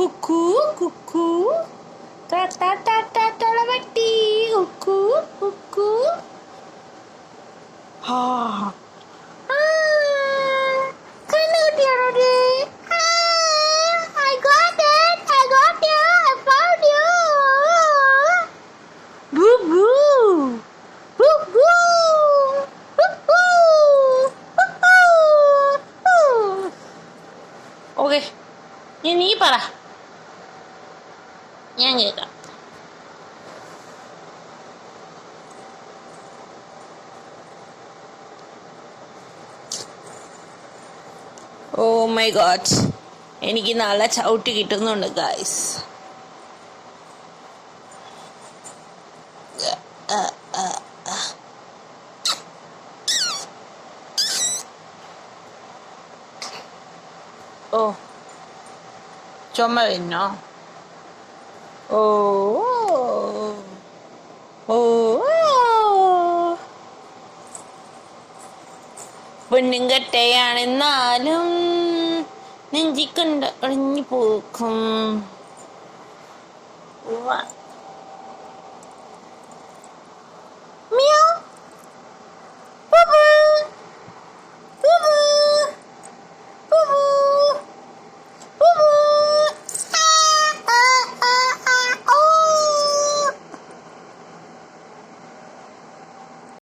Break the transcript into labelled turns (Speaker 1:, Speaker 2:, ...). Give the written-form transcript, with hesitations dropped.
Speaker 1: കുക്കു കുക്കു പട്ടി കുക്കു കുക്കു. കണ്ണുകുട്ടിയാണോ? ഓക്കെ, നീ പറ, ഞാൻ കേൾക്കാം. ഓ മൈ ഗോഡ്, എനിക്ക് നല്ല ചവിട്ടി കിട്ടുന്നുണ്ട് ഗായ്സ്. ഓ ചുമ വരുന്നോ? ഓ ഓ പെണ്ണും കെട്ടയാണെന്നാലും നെഞ്ചിക്കണ്ട ഒളിഞ്ഞു പോക്കും.